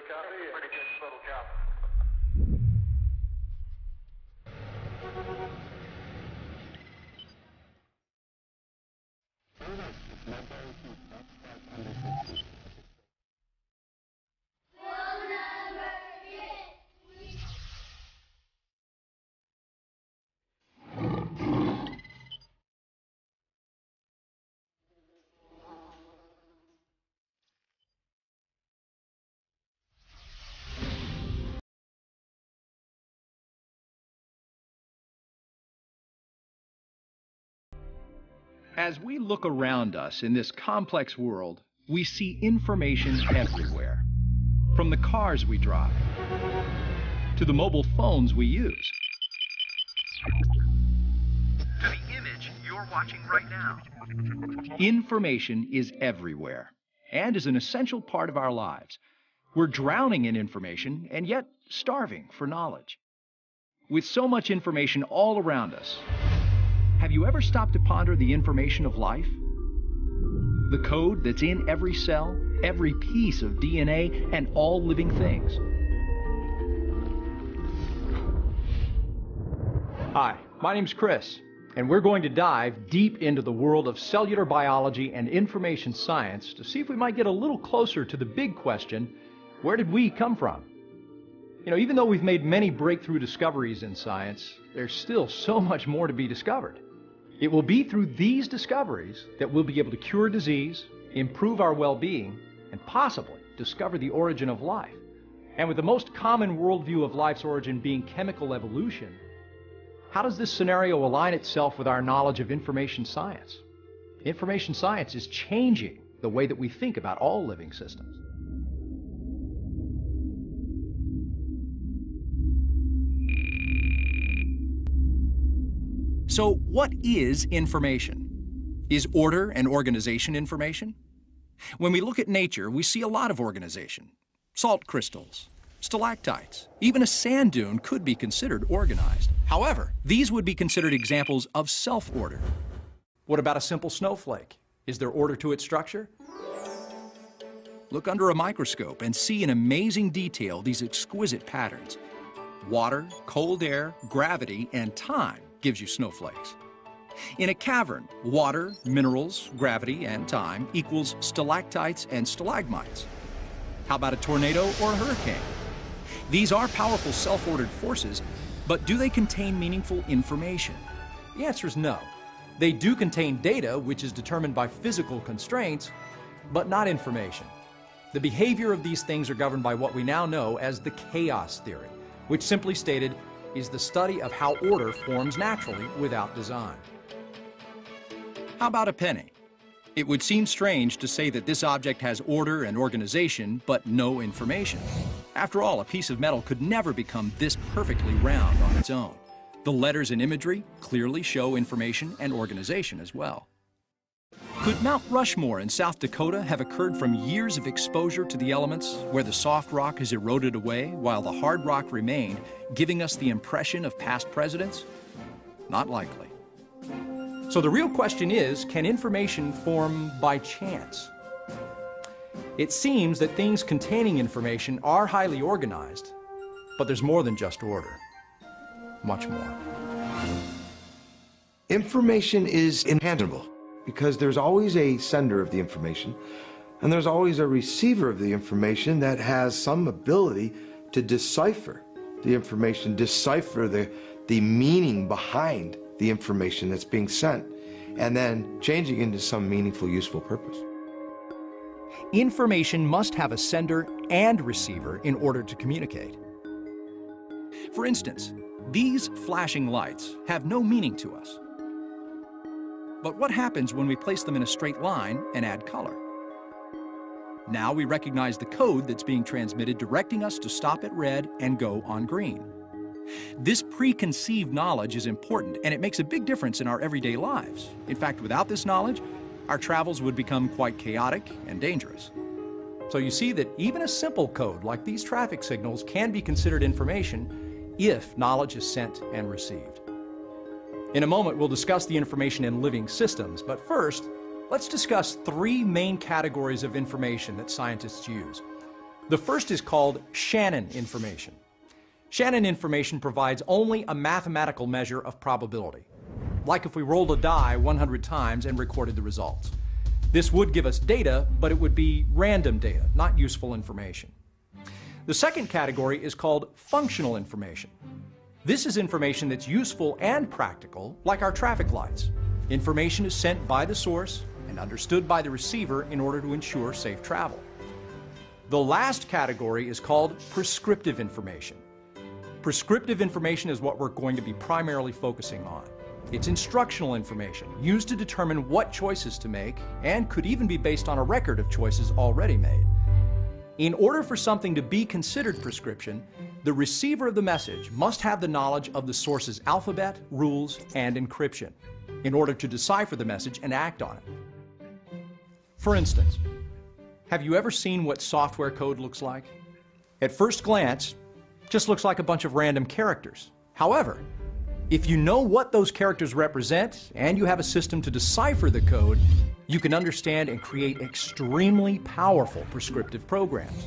Everybody copy? Pretty good total copy. As we look around us in this complex world, we see information everywhere. From the cars we drive, to the mobile phones we use, to the image you're watching right now. Information is everywhere and is an essential part of our lives. We're drowning in information and yet starving for knowledge. With so much information all around us, have you ever stopped to ponder the information of life? The code that's in every cell, every piece of DNA, and all living things. Hi, my name's Chris, and we're going to dive deep into the world of cellular biology and information science to see if we might get a little closer to the big question, where did we come from? You know, even though we've made many breakthrough discoveries in science, there's still so much more to be discovered. It will be through these discoveries that we'll be able to cure disease, improve our well-being, and possibly discover the origin of life. And with the most common worldview of life's origin being chemical evolution, how does this scenario align itself with our knowledge of information science? Information science is changing the way that we think about all living systems. So what is information? Is order and organization information? When we look at nature, we see a lot of organization. Salt crystals, stalactites, even a sand dune could be considered organized. However, these would be considered examples of self-order. What about a simple snowflake? Is there order to its structure? Look under a microscope and see in amazing detail these exquisite patterns. Water, cold air, gravity, and time gives you snowflakes. In a cavern, water, minerals, gravity, and time equals stalactites and stalagmites. How about a tornado or a hurricane? These are powerful self-ordered forces, but do they contain meaningful information? The answer is no. They do contain data, which is determined by physical constraints, but not information. The behavior of these things are governed by what we now know as the chaos theory, which simply stated is the study of how order forms naturally without design. How about a penny? It would seem strange to say that this object has order and organization, but no information. After all, a piece of metal could never become this perfectly round on its own. The letters and imagery clearly show information and organization as well. Could Mount Rushmore in South Dakota have occurred from years of exposure to the elements, where the soft rock has eroded away while the hard rock remained, giving us the impression of past presidents? Not likely. So the real question is, can information form by chance? It seems that things containing information are highly organized, but there's more than just order. Much more. Information is intangible, because there's always a sender of the information, and there's always a receiver of the information that has some ability to decipher the information, decipher the meaning behind the information that's being sent, and then changing into some meaningful, useful purpose. Information must have a sender and receiver in order to communicate. For instance, these flashing lights have no meaning to us. But what happens when we place them in a straight line and add color? Now we recognize the code that's being transmitted, directing us to stop at red and go on green. This preconceived knowledge is important, and it makes a big difference in our everyday lives. In fact, without this knowledge, our travels would become quite chaotic and dangerous. So you see that even a simple code like these traffic signals can be considered information if knowledge is sent and received. In a moment, we'll discuss the information in living systems, but first, let's discuss three main categories of information that scientists use. The first is called Shannon information. Shannon information provides only a mathematical measure of probability, like if we rolled a die 100 times and recorded the results. This would give us data, but it would be random data, not useful information. The second category is called functional information. This is information that's useful and practical, like our traffic lights. Information is sent by the source and understood by the receiver in order to ensure safe travel. The last category is called prescriptive information. Prescriptive information is what we're going to be primarily focusing on. It's instructional information used to determine what choices to make and could even be based on a record of choices already made. In order for something to be considered prescription, the receiver of the message must have the knowledge of the source's alphabet, rules, and encryption in order to decipher the message and act on it. For instance, have you ever seen what software code looks like? At first glance, it just looks like a bunch of random characters. However, if you know what those characters represent and you have a system to decipher the code, you can understand and create extremely powerful prescriptive programs.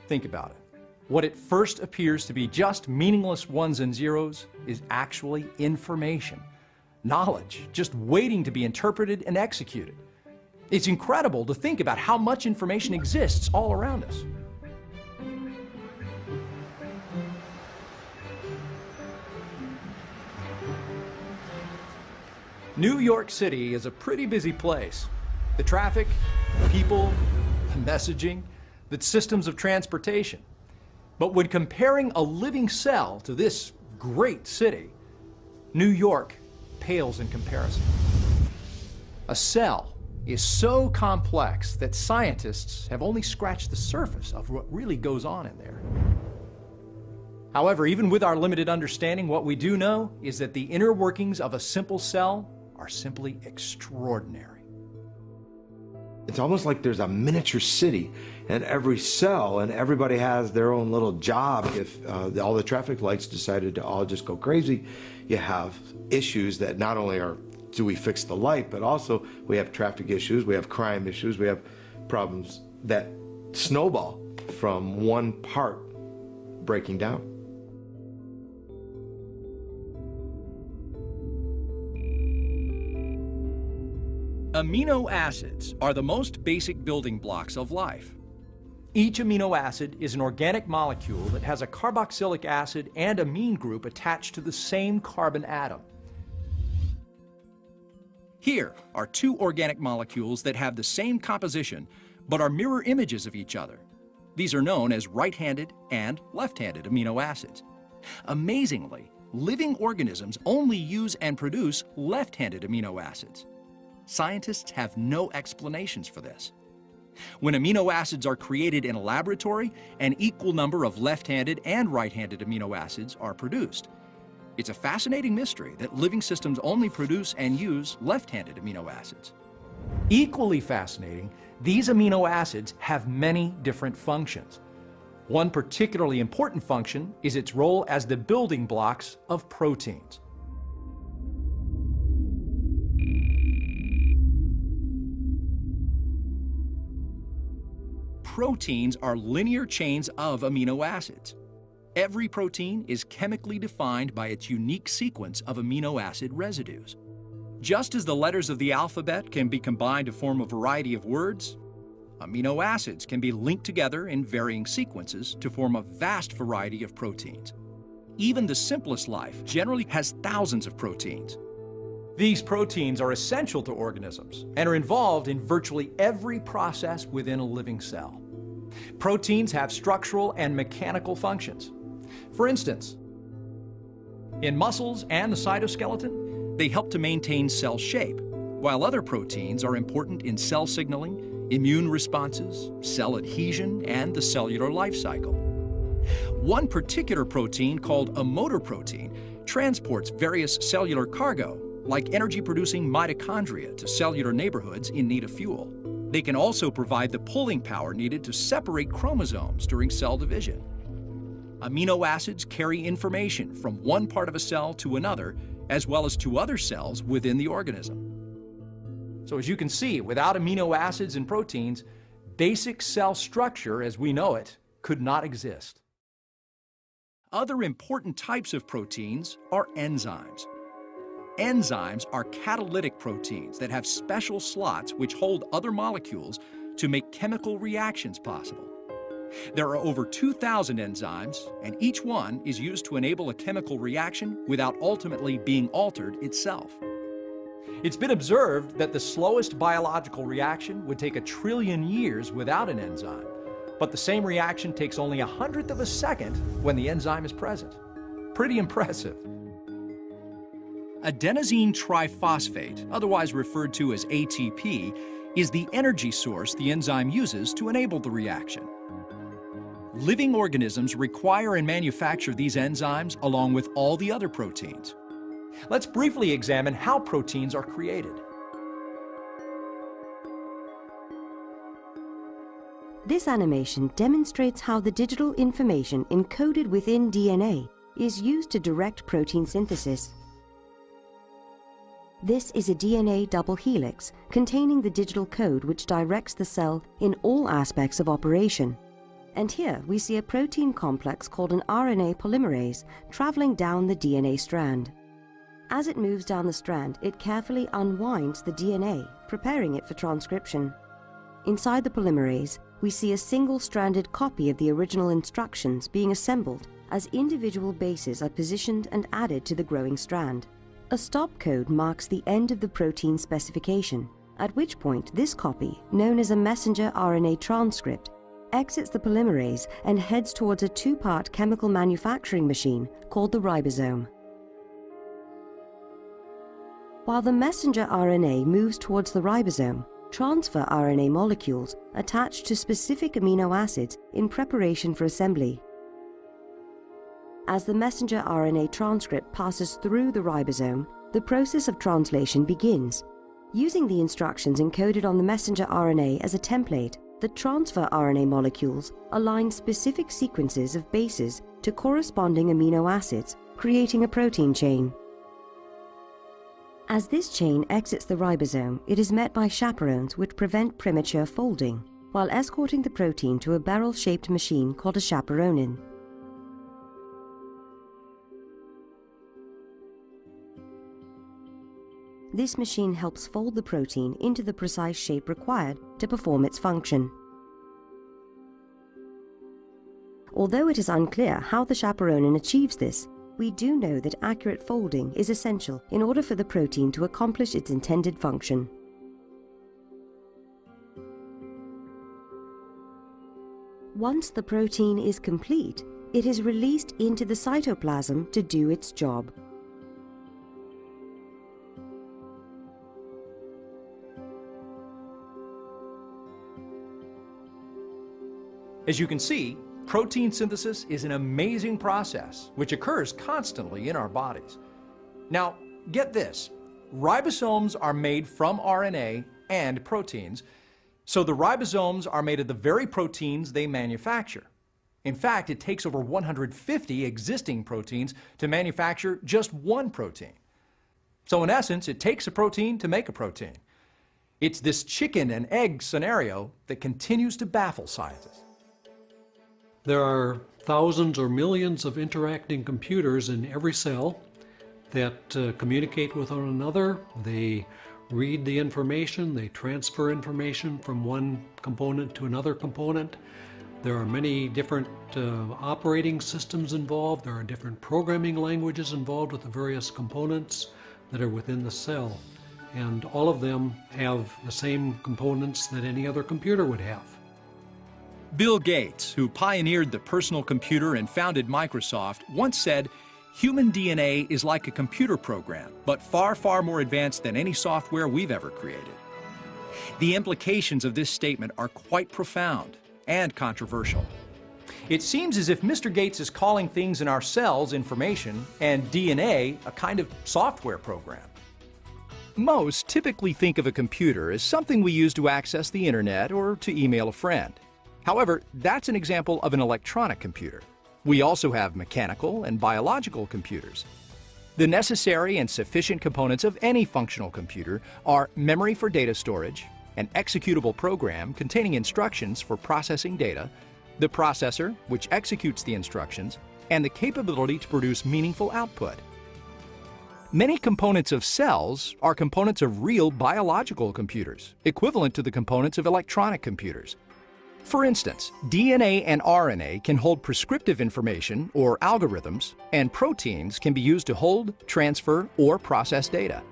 Think about it. What at first appears to be just meaningless ones and zeros is actually information, knowledge, just waiting to be interpreted and executed. It's incredible to think about how much information exists all around us. New York City is a pretty busy place. The traffic, the people, the messaging, the systems of transportation. But when comparing a living cell to this great city, New York pales in comparison. A cell is so complex that scientists have only scratched the surface of what really goes on in there. However, even with our limited understanding, what we do know is that the inner workings of a simple cell are simply extraordinary. It's almost like there's a miniature city in every cell, and everybody has their own little job. If all the traffic lights decided to all just go crazy, you have issues that not only do we fix the light, but also we have traffic issues, we have crime issues, we have problems that snowball from one part breaking down. Amino acids are the most basic building blocks of life. Each amino acid is an organic molecule that has a carboxylic acid and amine group attached to the same carbon atom. Here are two organic molecules that have the same composition but are mirror images of each other. These are known as right-handed and left-handed amino acids. Amazingly, living organisms only use and produce left-handed amino acids. Scientists have no explanations for this. When amino acids are created in a laboratory, an equal number of left-handed and right-handed amino acids are produced. It's a fascinating mystery that living systems only produce and use left-handed amino acids. Equally fascinating, these amino acids have many different functions. One particularly important function is its role as the building blocks of proteins. Proteins are linear chains of amino acids. Every protein is chemically defined by its unique sequence of amino acid residues. Just as the letters of the alphabet can be combined to form a variety of words, amino acids can be linked together in varying sequences to form a vast variety of proteins. Even the simplest life generally has thousands of proteins. These proteins are essential to organisms and are involved in virtually every process within a living cell. Proteins have structural and mechanical functions. For instance, in muscles and the cytoskeleton, they help to maintain cell shape, while other proteins are important in cell signaling, immune responses, cell adhesion, and the cellular life cycle. One particular protein, called a motor protein, transports various cellular cargo, like energy-producing mitochondria to cellular neighborhoods in need of fuel. They can also provide the pulling power needed to separate chromosomes during cell division. Amino acids carry information from one part of a cell to another, as well as to other cells within the organism. So as you can see, without amino acids and proteins, basic cell structure as we know it could not exist. Other important types of proteins are enzymes. Enzymes are catalytic proteins that have special slots which hold other molecules to make chemical reactions possible. There are over 2,000 enzymes, and each one is used to enable a chemical reaction without ultimately being altered itself. It's been observed that the slowest biological reaction would take 1 trillion years without an enzyme, but the same reaction takes only 1/100th of a second when the enzyme is present. Pretty impressive. Adenosine triphosphate, otherwise referred to as ATP, is the energy source the enzyme uses to enable the reaction. Living organisms require and manufacture these enzymes along with all the other proteins. Let's briefly examine how proteins are created. This animation demonstrates how the digital information encoded within DNA is used to direct protein synthesis. This is a DNA double helix containing the digital code which directs the cell in all aspects of operation. And here we see a protein complex called an RNA polymerase traveling down the DNA strand. As it moves down the strand, it carefully unwinds the DNA, preparing it for transcription. Inside the polymerase, we see a single-stranded copy of the original instructions being assembled as individual bases are positioned and added to the growing strand. A stop code marks the end of the protein specification, at which point this copy, known as a messenger RNA transcript, exits the polymerase and heads towards a 2-part chemical manufacturing machine called the ribosome. While the messenger RNA moves towards the ribosome, transfer RNA molecules attach to specific amino acids in preparation for assembly. As the messenger RNA transcript passes through the ribosome, the process of translation begins. Using the instructions encoded on the messenger RNA as a template, the transfer RNA molecules align specific sequences of bases to corresponding amino acids, creating a protein chain. As this chain exits the ribosome, it is met by chaperones which prevent premature folding, while escorting the protein to a barrel-shaped machine called a chaperonin. This machine helps fold the protein into the precise shape required to perform its function. Although it is unclear how the chaperonin achieves this, we do know that accurate folding is essential in order for the protein to accomplish its intended function. Once the protein is complete, it is released into the cytoplasm to do its job. As you can see, protein synthesis is an amazing process which occurs constantly in our bodies. Now, get this. Ribosomes are made from RNA and proteins, so the ribosomes are made of the very proteins they manufacture. In fact, it takes over 150 existing proteins to manufacture just one protein. So in essence, it takes a protein to make a protein. It's this chicken and egg scenario that continues to baffle scientists. There are thousands or millions of interacting computers in every cell that communicate with one another. They read the information, they transfer information from one component to another component. There are many different operating systems involved. There are different programming languages involved with the various components that are within the cell. And all of them have the same components that any other computer would have. Bill Gates, who pioneered the personal computer and founded Microsoft, once said, "Human DNA is like a computer program, but far, far more advanced than any software we've ever created." The implications of this statement are quite profound and controversial. It seems as if Mr. Gates is calling things in our cells information and DNA a kind of software program. Most typically think of a computer as something we use to access the internet or to email a friend. However, that's an example of an electronic computer. We also have mechanical and biological computers. The necessary and sufficient components of any functional computer are memory for data storage, an executable program containing instructions for processing data, the processor, which executes the instructions, and the capability to produce meaningful output. Many components of cells are components of real biological computers, equivalent to the components of electronic computers. For instance, DNA and RNA can hold prescriptive information or algorithms, and proteins can be used to hold, transfer, or process data.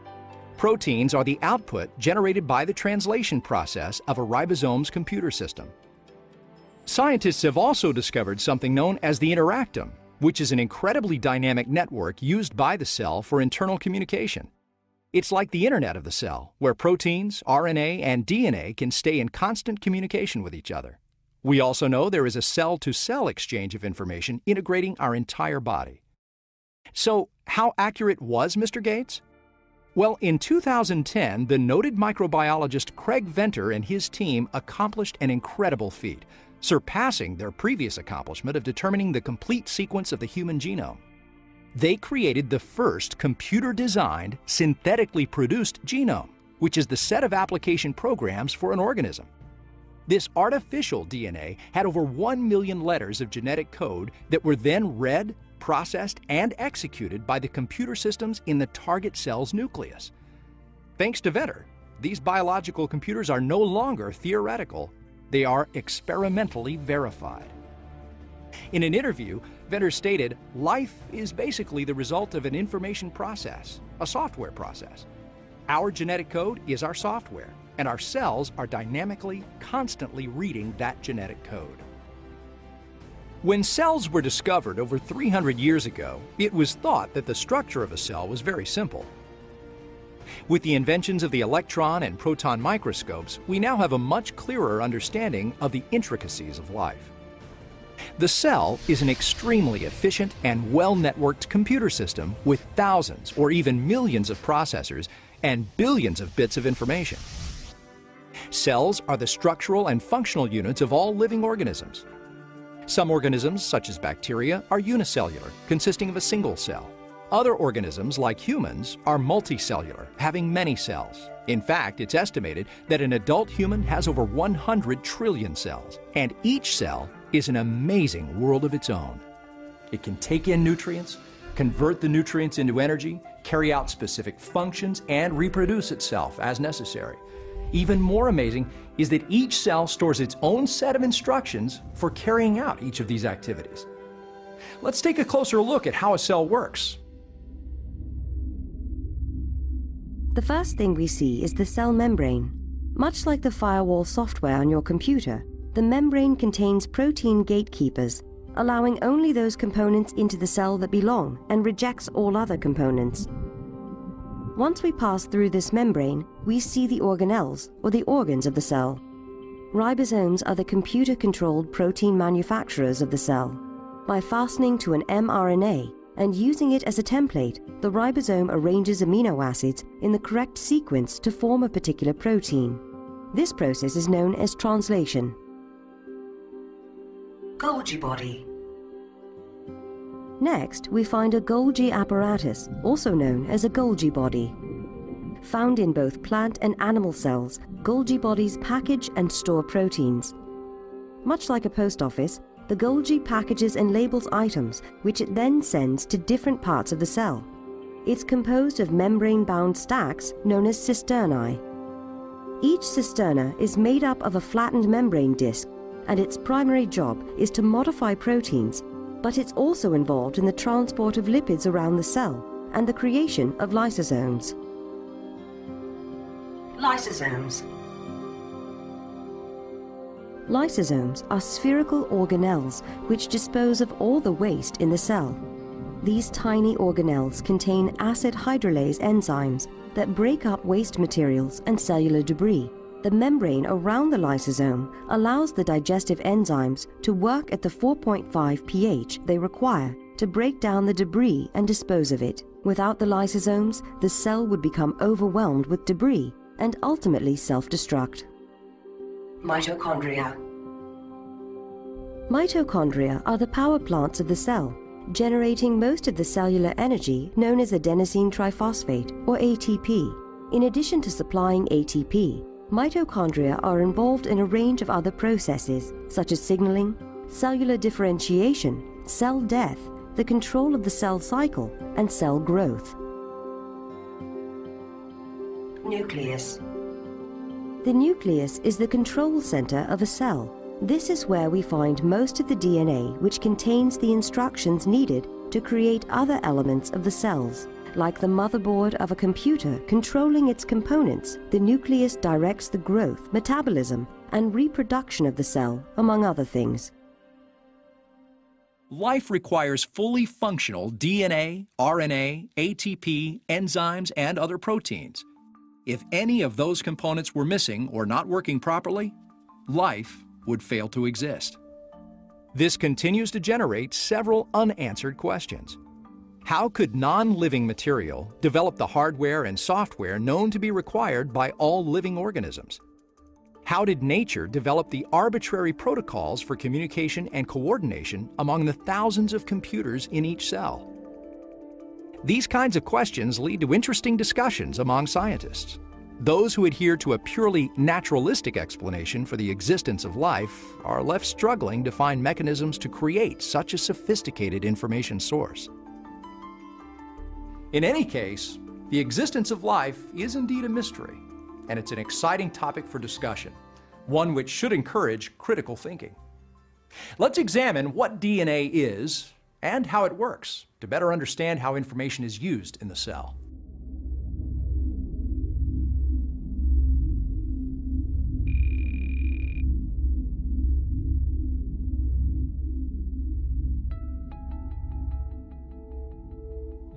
Proteins are the output generated by the translation process of a ribosome's computer system. Scientists have also discovered something known as the interactome, which is an incredibly dynamic network used by the cell for internal communication. It's like the internet of the cell, where proteins, RNA, and DNA can stay in constant communication with each other. We also know there is a cell-to-cell exchange of information integrating our entire body. So, how accurate was Mr. Gates? Well, in 2010, the noted microbiologist Craig Venter and his team accomplished an incredible feat, surpassing their previous accomplishment of determining the complete sequence of the human genome. They created the first computer-designed, synthetically produced genome, which is the set of application programs for an organism. This artificial DNA had over 1 million letters of genetic code that were then read, processed, and executed by the computer systems in the target cell's nucleus. Thanks to Venter, these biological computers are no longer theoretical. They are experimentally verified. In an interview, Venter stated, "Life is basically the result of an information process, a software process. Our genetic code is our software, and our cells are dynamically, constantly reading that genetic code." When cells were discovered over 300 years ago, it was thought that the structure of a cell was very simple. With the inventions of the electron and proton microscopes, we now have a much clearer understanding of the intricacies of life. The cell is an extremely efficient and well-networked computer system with thousands or even millions of processors and billions of bits of information. Cells are the structural and functional units of all living organisms. Some organisms, such as bacteria, are unicellular, consisting of a single cell. Other organisms, like humans, are multicellular, having many cells. In fact, it's estimated that an adult human has over 100 trillion cells, and each cell is an amazing world of its own. It can take in nutrients, convert the nutrients into energy, carry out specific functions, and reproduce itself as necessary. Even more amazing is that each cell stores its own set of instructions for carrying out each of these activities. Let's take a closer look at how a cell works. The first thing we see is the cell membrane. Much like the firewall software on your computer, the membrane contains protein gatekeepers, allowing only those components into the cell that belong and rejects all other components. Once we pass through this membrane, we see the organelles, or the organs of the cell. Ribosomes are the computer-controlled protein manufacturers of the cell. By fastening to an mRNA and using it as a template, the ribosome arranges amino acids in the correct sequence to form a particular protein. This process is known as translation. Golgi body. Next, we find a Golgi apparatus, also known as a Golgi body. Found in both plant and animal cells, Golgi bodies package and store proteins. Much like a post office, the Golgi packages and labels items, which it then sends to different parts of the cell. It's composed of membrane-bound stacks known as cisternae. Each cisterna is made up of a flattened membrane disc, and its primary job is to modify proteins, but it's also involved in the transport of lipids around the cell and the creation of lysosomes. Lysosomes. Lysosomes are spherical organelles which dispose of all the waste in the cell. These tiny organelles contain acid hydrolase enzymes that break up waste materials and cellular debris. The membrane around the lysosome allows the digestive enzymes to work at the 4.5 pH they require to break down the debris and dispose of it. Without the lysosomes, the cell would become overwhelmed with debris and ultimately self-destruct. Mitochondria. Mitochondria are the power plants of the cell, generating most of the cellular energy known as adenosine triphosphate, or ATP. In addition to supplying ATP, Mitochondria are involved in a range of other processes, such as signaling, cellular differentiation, cell death, the control of the cell cycle, and cell growth. Nucleus. The nucleus is the control center of a cell. This is where we find most of the DNA which contains the instructions needed to create other elements of the cells. Like the motherboard of a computer controlling its components, the nucleus directs the growth, metabolism, and reproduction of the cell, among other things. Life requires fully functional DNA, RNA, ATP, enzymes, and other proteins. If any of those components were missing or not working properly, life would fail to exist. This continues to generate several unanswered questions. How could non-living material develop the hardware and software known to be required by all living organisms? How did nature develop the arbitrary protocols for communication and coordination among the thousands of computers in each cell? These kinds of questions lead to interesting discussions among scientists. Those who adhere to a purely naturalistic explanation for the existence of life are left struggling to find mechanisms to create such a sophisticated information source. In any case, the existence of life is indeed a mystery, and it's an exciting topic for discussion, one which should encourage critical thinking. Let's examine what DNA is and how it works to better understand how information is used in the cell.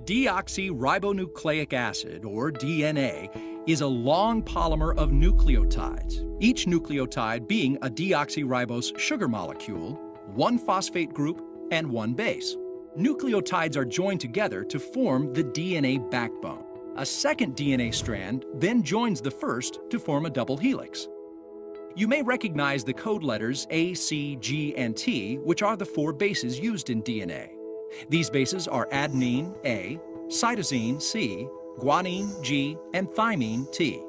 Deoxyribonucleic acid, or DNA, is a long polymer of nucleotides, each nucleotide being a deoxyribose sugar molecule, one phosphate group, and one base. Nucleotides are joined together to form the DNA backbone. A second DNA strand then joins the first to form a double helix. You may recognize the code letters A, C, G, and T, which are the 4 bases used in DNA. These bases are adenine, A, cytosine, C, guanine, G, and thymine, T.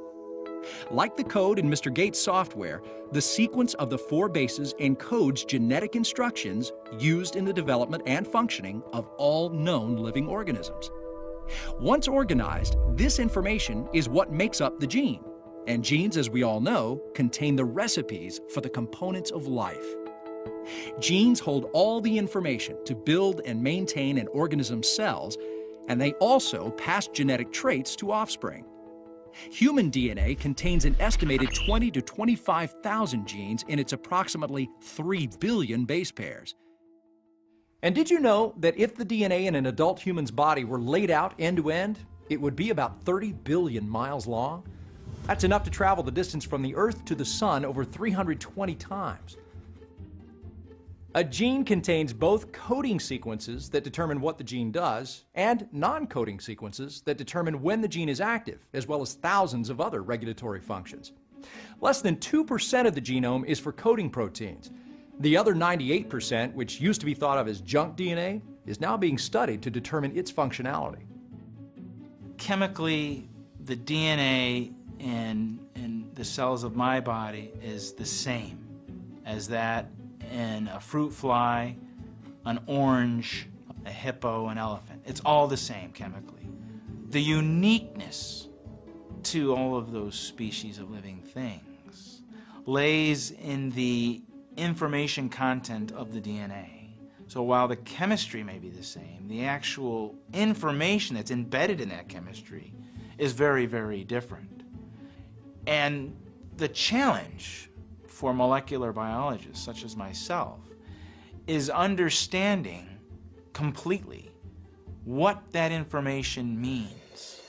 Like the code in Mr. Gates' software, the sequence of the 4 bases encodes genetic instructions used in the development and functioning of all known living organisms. Once organized, this information is what makes up the gene, and genes, as we all know, contain the recipes for the components of life. Genes hold all the information to build and maintain an organism's cells, and they also pass genetic traits to offspring. Human DNA contains an estimated 20 to 25,000 genes in its approximately 3 billion base pairs. And did you know that if the DNA in an adult human's body were laid out end to end, it would be about 30 billion miles long? That's enough to travel the distance from the Earth to the Sun over 320 times. A gene contains both coding sequences that determine what the gene does and non-coding sequences that determine when the gene is active, as well as thousands of other regulatory functions. Less than 2% of the genome is for coding proteins. The other 98%, which used to be thought of as junk DNA, is now being studied to determine its functionality. Chemically, the DNA in the cells of my body is the same as that in a fruit fly, an orange, a hippo, an elephant. It's all the same chemically. The uniqueness to all of those species of living things lays in the information content of the DNA. So while the chemistry may be the same, the actual information that's embedded in that chemistry is very, very different. And the challenge for molecular biologists such as myself is understanding completely what that information means.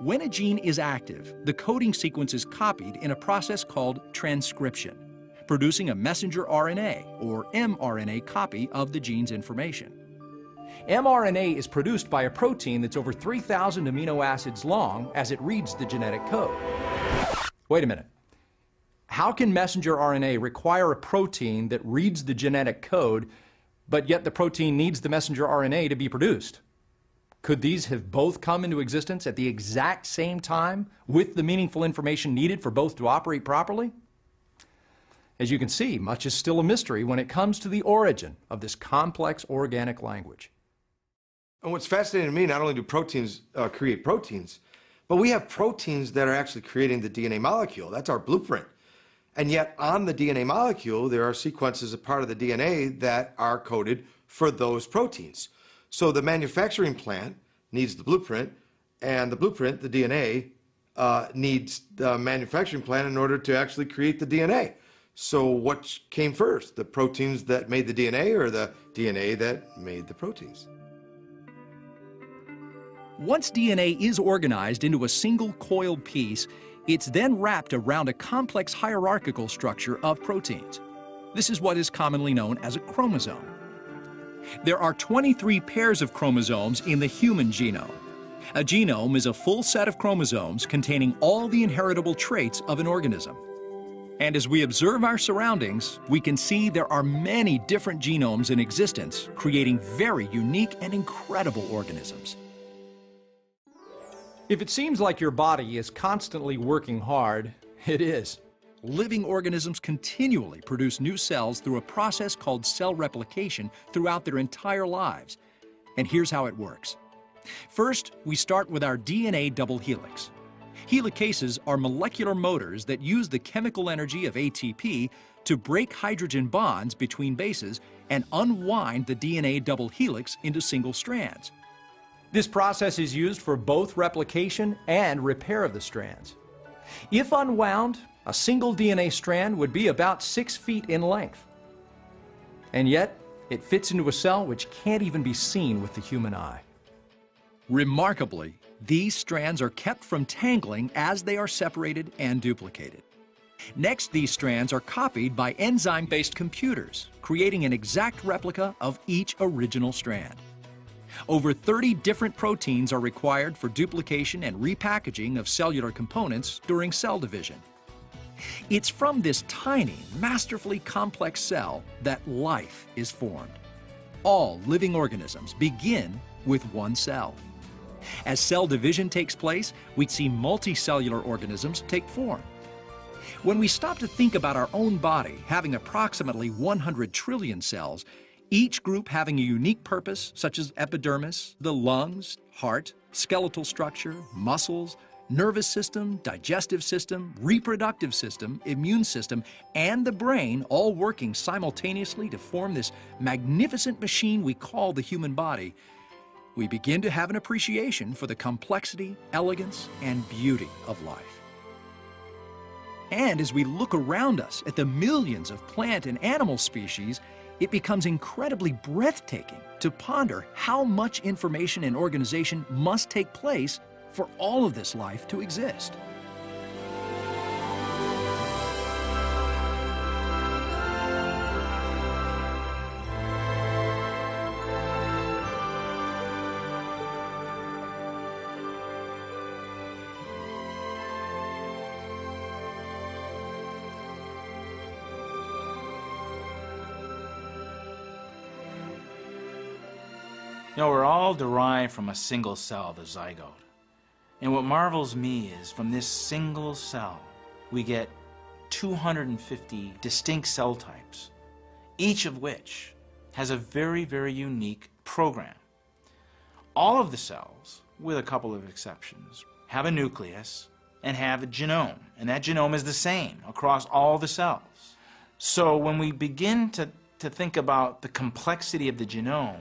When a gene is active, the coding sequence is copied in a process called transcription, producing a messenger RNA or mRNA copy of the gene's information. mRNA is produced by a protein that's over 3,000 amino acids long as it reads the genetic code. Wait a minute. How can messenger RNA require a protein that reads the genetic code, but yet the protein needs the messenger RNA to be produced? Could these have both come into existence at the exact same time with the meaningful information needed for both to operate properly? As you can see, much is still a mystery when it comes to the origin of this complex organic language. And what's fascinating to me, not only do proteins create proteins, but we have proteins that are actually creating the DNA molecule. That's our blueprint. And yet on the DNA molecule, there are sequences of part of the DNA that are coded for those proteins. So the manufacturing plant needs the blueprint, and the blueprint, the DNA, needs the manufacturing plant in order to actually create the DNA. So what came first, the proteins that made the DNA or the DNA that made the proteins? Once DNA is organized into a single coiled piece, it's then wrapped around a complex hierarchical structure of proteins. This is what is commonly known as a chromosome. There are 23 pairs of chromosomes in the human genome. A genome is a full set of chromosomes containing all the inheritable traits of an organism. And as we observe our surroundings, we can see there are many different genomes in existence, creating very unique and incredible organisms. If it seems like your body is constantly working hard, it is. Living organisms continually produce new cells through a process called cell replication throughout their entire lives. And here's how it works. First, we start with our DNA double helix. Helicases are molecular motors that use the chemical energy of ATP to break hydrogen bonds between bases and unwind the DNA double helix into single strands. This process is used for both replication and repair of the strands. If unwound, a single DNA strand would be about 6 feet in length. And yet, it fits into a cell which can't even be seen with the human eye. Remarkably, these strands are kept from tangling as they are separated and duplicated. Next, these strands are copied by enzyme-based computers, creating an exact replica of each original strand. Over 30 different proteins are required for duplication and repackaging of cellular components during cell division. It's from this tiny, masterfully complex cell that life is formed. All living organisms begin with one cell. As cell division takes place, we see multicellular organisms take form. When we stop to think about our own body having approximately 100 trillion cells, each group having a unique purpose, such as epidermis, the lungs, heart, skeletal structure, muscles, nervous system, digestive system, reproductive system, immune system, and the brain all working simultaneously to form this magnificent machine we call the human body, we begin to have an appreciation for the complexity, elegance, and beauty of life. And as we look around us at the millions of plant and animal species, it becomes incredibly breathtaking to ponder how much information and organization must take place for all of this life to exist. You know, we're all derived from a single cell, the zygote. And what marvels me is from this single cell, we get 250 distinct cell types, each of which has a very, very unique program. All of the cells, with a couple of exceptions, have a nucleus and have a genome, and that genome is the same across all the cells. So when we begin to think about the complexity of the genome,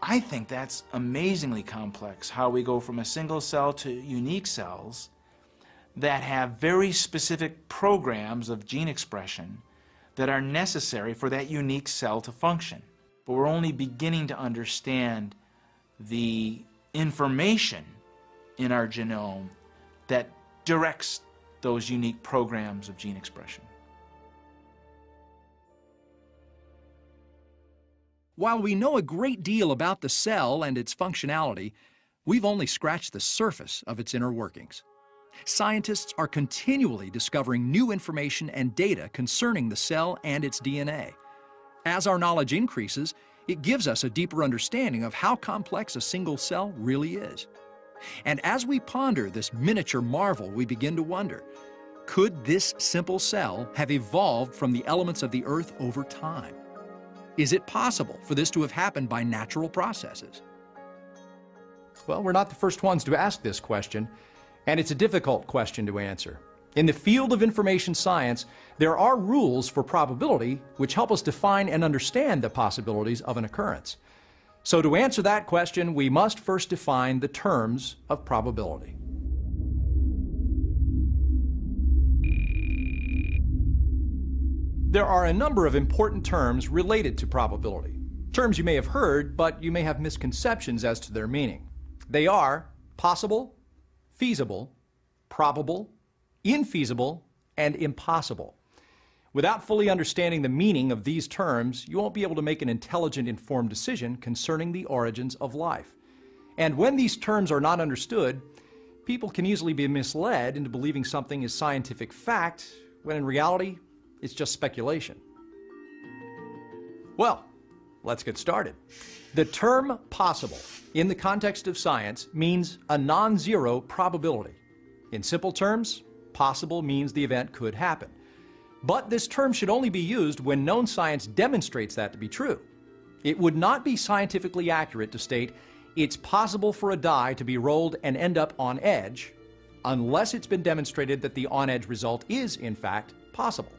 I think that's amazingly complex, how we go from a single cell to unique cells that have very specific programs of gene expression that are necessary for that unique cell to function. But we're only beginning to understand the information in our genome that directs those unique programs of gene expression. While we know a great deal about the cell and its functionality, we've only scratched the surface of its inner workings. Scientists are continually discovering new information and data concerning the cell and its DNA. As our knowledge increases, It gives us a deeper understanding of how complex a single cell really is. And as we ponder this miniature marvel, we begin to wonder, could this simple cell have evolved from the elements of the earth over time? Is it possible for this to have happened by natural processes? Well, we're not the first ones to ask this question, and it's a difficult question to answer. In the field of information science, there are rules for probability which help us define and understand the possibilities of an occurrence. So to answer that question, we must first define the terms of probability. There are a number of important terms related to probability. Terms you may have heard, but you may have misconceptions as to their meaning. They are possible, feasible, probable, infeasible, and impossible. Without fully understanding the meaning of these terms, you won't be able to make an intelligent, informed decision concerning the origins of life. And when these terms are not understood, people can easily be misled into believing something is scientific fact, when in reality, it's just speculation. Well, let's get started. The term possible, in the context of science, means a non-zero probability. In simple terms, possible means the event could happen. But this term should only be used when known science demonstrates that to be true. It would not be scientifically accurate to state it's possible for a die to be rolled and end up on edge unless it's been demonstrated that the on-edge result is, in fact, possible.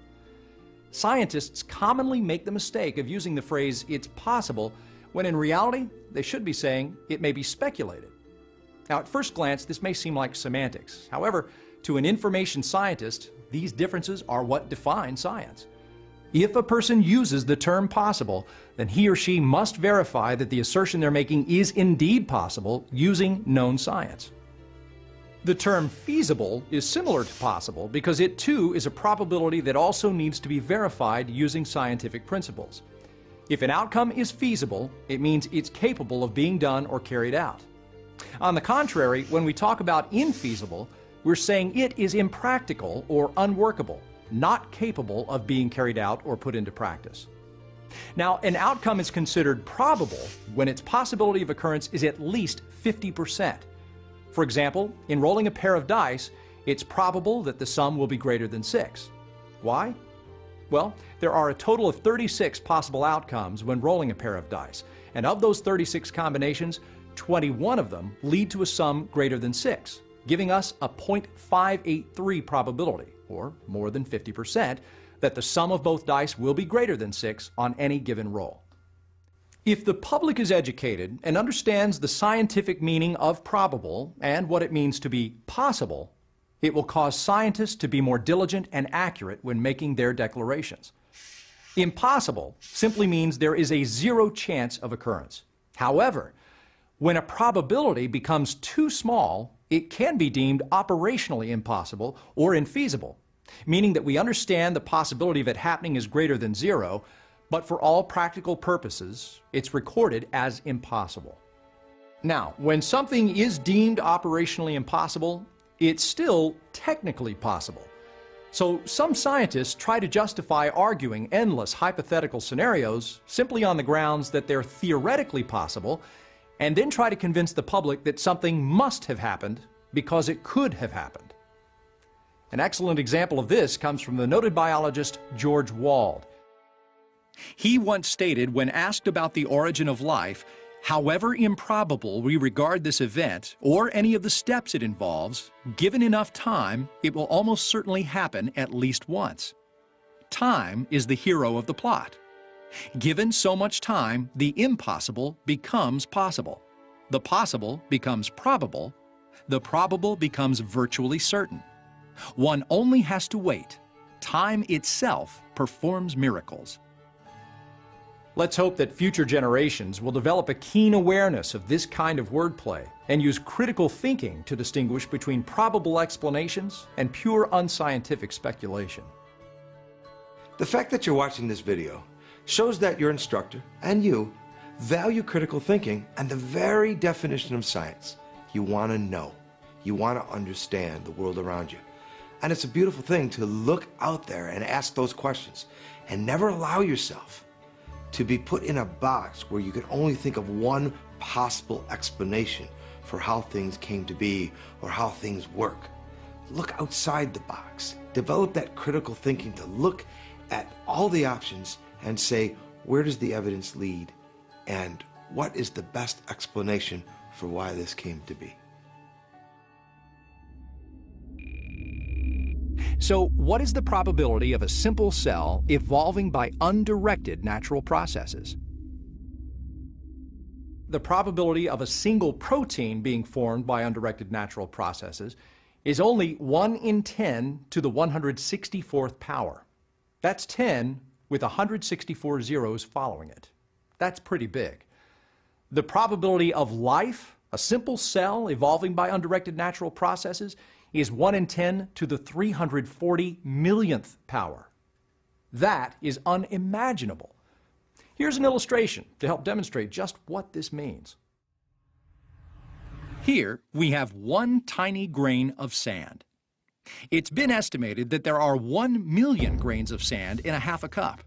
Scientists commonly make the mistake of using the phrase, it's possible, when in reality, they should be saying it may be speculated. Now, at first glance, this may seem like semantics. However, to an information scientist, these differences are what define science. If a person uses the term possible, then he or she must verify that the assertion they're making is indeed possible using known science. The term feasible is similar to possible because it too is a probability that also needs to be verified using scientific principles. If an outcome is feasible, it means it's capable of being done or carried out. On the contrary, when we talk about infeasible, we're saying it is impractical or unworkable, not capable of being carried out or put into practice. Now, an outcome is considered probable when its possibility of occurrence is at least 50%. For example, in rolling a pair of dice, it's probable that the sum will be greater than 6. Why? Well, there are a total of 36 possible outcomes when rolling a pair of dice, and of those 36 combinations, 21 of them lead to a sum greater than 6, giving us a 0.583 probability, or more than 50%, that the sum of both dice will be greater than 6 on any given roll. If the public is educated and understands the scientific meaning of probable and what it means to be possible, it will cause scientists to be more diligent and accurate when making their declarations. Impossible simply means there is a zero chance of occurrence. However, when a probability becomes too small, it can be deemed operationally impossible or infeasible, meaning that we understand the possibility of it happening is greater than 0, but for all practical purposes, it's recorded as impossible. Now, when something is deemed operationally impossible, it's still technically possible. So some scientists try to justify arguing endless hypothetical scenarios simply on the grounds that they're theoretically possible, and then try to convince the public that something must have happened because it could have happened. An excellent example of this comes from the noted biologist George Wald. He once stated, when asked about the origin of life, however improbable we regard this event or any of the steps it involves, given enough time, it will almost certainly happen at least once. Time is the hero of the plot. Given so much time, the impossible becomes possible. The possible becomes probable. The probable becomes virtually certain. One only has to wait. Time itself performs miracles. Let's hope that future generations will develop a keen awareness of this kind of wordplay and use critical thinking to distinguish between probable explanations and pure unscientific speculation. The fact that you're watching this video shows that your instructor and you value critical thinking and the very definition of science. You want to know. You want to understand the world around you. And it's a beautiful thing to look out there and ask those questions and never allow yourself to be put in a box where you could only think of one possible explanation for how things came to be or how things work. Look outside the box. Develop that critical thinking to look at all the options and say, where does the evidence lead? And what is the best explanation for why this came to be? So, what is the probability of a simple cell evolving by undirected natural processes? The probability of a single protein being formed by undirected natural processes is only 1 in 10 to the 164th power. That's 10 with 164 zeros following it. That's pretty big. The probability of life, a simple cell evolving by undirected natural processes, is 1 in 10 to the 340 millionth power. That is unimaginable. Here's an illustration to help demonstrate just what this means. Here we have one tiny grain of sand. It's been estimated that there are 1 million grains of sand in a half a cup.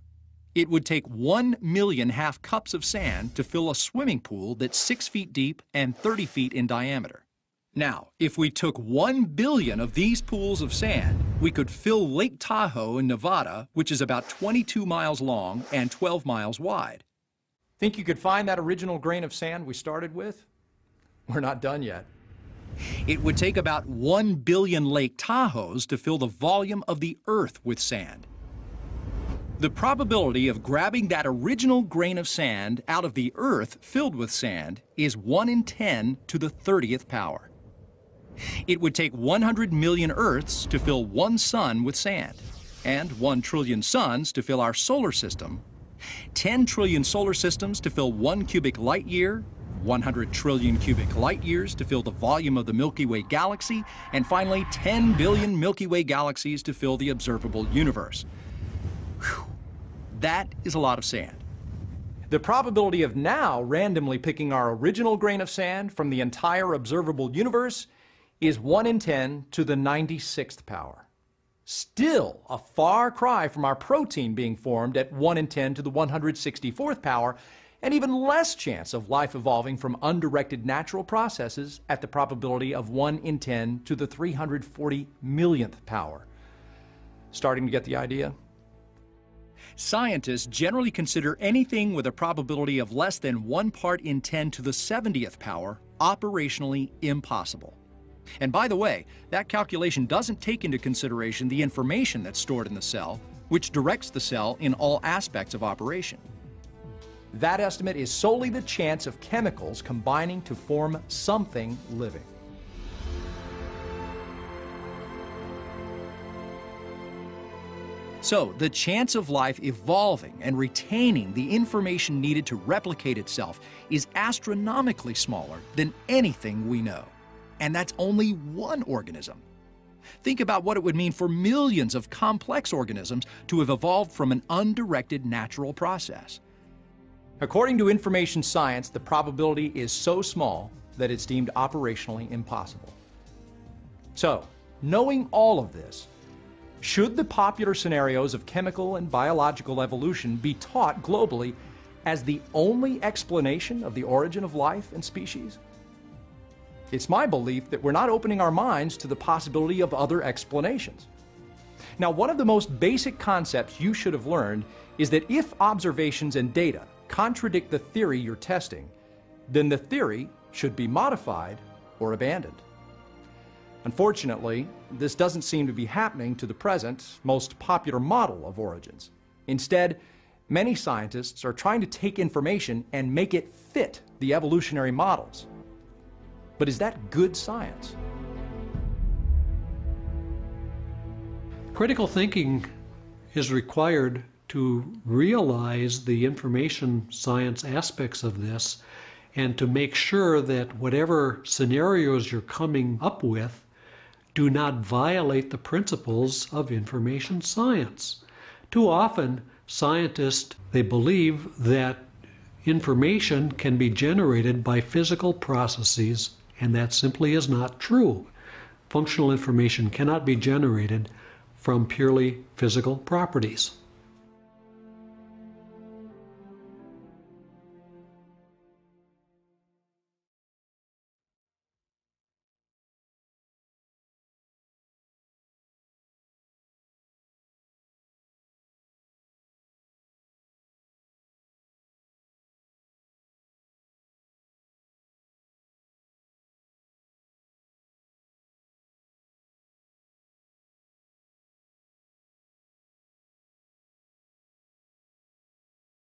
It would take 1 million half cups of sand to fill a swimming pool that's 6 feet deep and 30 feet in diameter. Now, if we took 1 billion of these pools of sand, we could fill Lake Tahoe in Nevada, which is about 22 miles long and 12 miles wide. Think you could find that original grain of sand we started with? We're not done yet. It would take about 1 billion Lake Tahoes to fill the volume of the Earth with sand. The probability of grabbing that original grain of sand out of the Earth filled with sand is 1 in 10 to the 30th power. It would take 100 million Earths to fill 1 sun with sand, and 1 trillion suns to fill our solar system, 10 trillion solar systems to fill 1 cubic light year, 100 trillion cubic light years to fill the volume of the Milky Way galaxy, and finally 10 billion Milky Way galaxies to fill the observable universe. Whew. That is a lot of sand. The probability of now randomly picking our original grain of sand from the entire observable universe is 1 in 10 to the 96th power. Still a far cry from our protein being formed at 1 in 10 to the 164th power, and even less chance of life evolving from undirected natural processes at the probability of 1 in 10 to the 340 millionth power. Starting to get the idea? Scientists generally consider anything with a probability of less than 1 part in 10 to the 70th power operationally impossible. And by the way, that calculation doesn't take into consideration the information that's stored in the cell, which directs the cell in all aspects of operation. That estimate is solely the chance of chemicals combining to form something living. So, the chance of life evolving and retaining the information needed to replicate itself is astronomically smaller than anything we know. And that's only one organism. Think about what it would mean for millions of complex organisms to have evolved from an undirected natural process. According to information science, the probability is so small that it's deemed operationally impossible. So, knowing all of this, should the popular scenarios of chemical and biological evolution be taught globally as the only explanation of the origin of life and species? It's my belief that we're not opening our minds to the possibility of other explanations. Now, one of the most basic concepts you should have learned is that if observations and data contradict the theory you're testing, then the theory should be modified or abandoned. Unfortunately, this doesn't seem to be happening to the present, most popular model of origins. Instead, many scientists are trying to take information and make it fit the evolutionary models. But is that good science? Critical thinking is required to realize the information science aspects of this and to make sure that whatever scenarios you're coming up with do not violate the principles of information science. Too often, scientists, they believe that information can be generated by physical processes, and that simply is not true. Functional information cannot be generated from purely physical properties.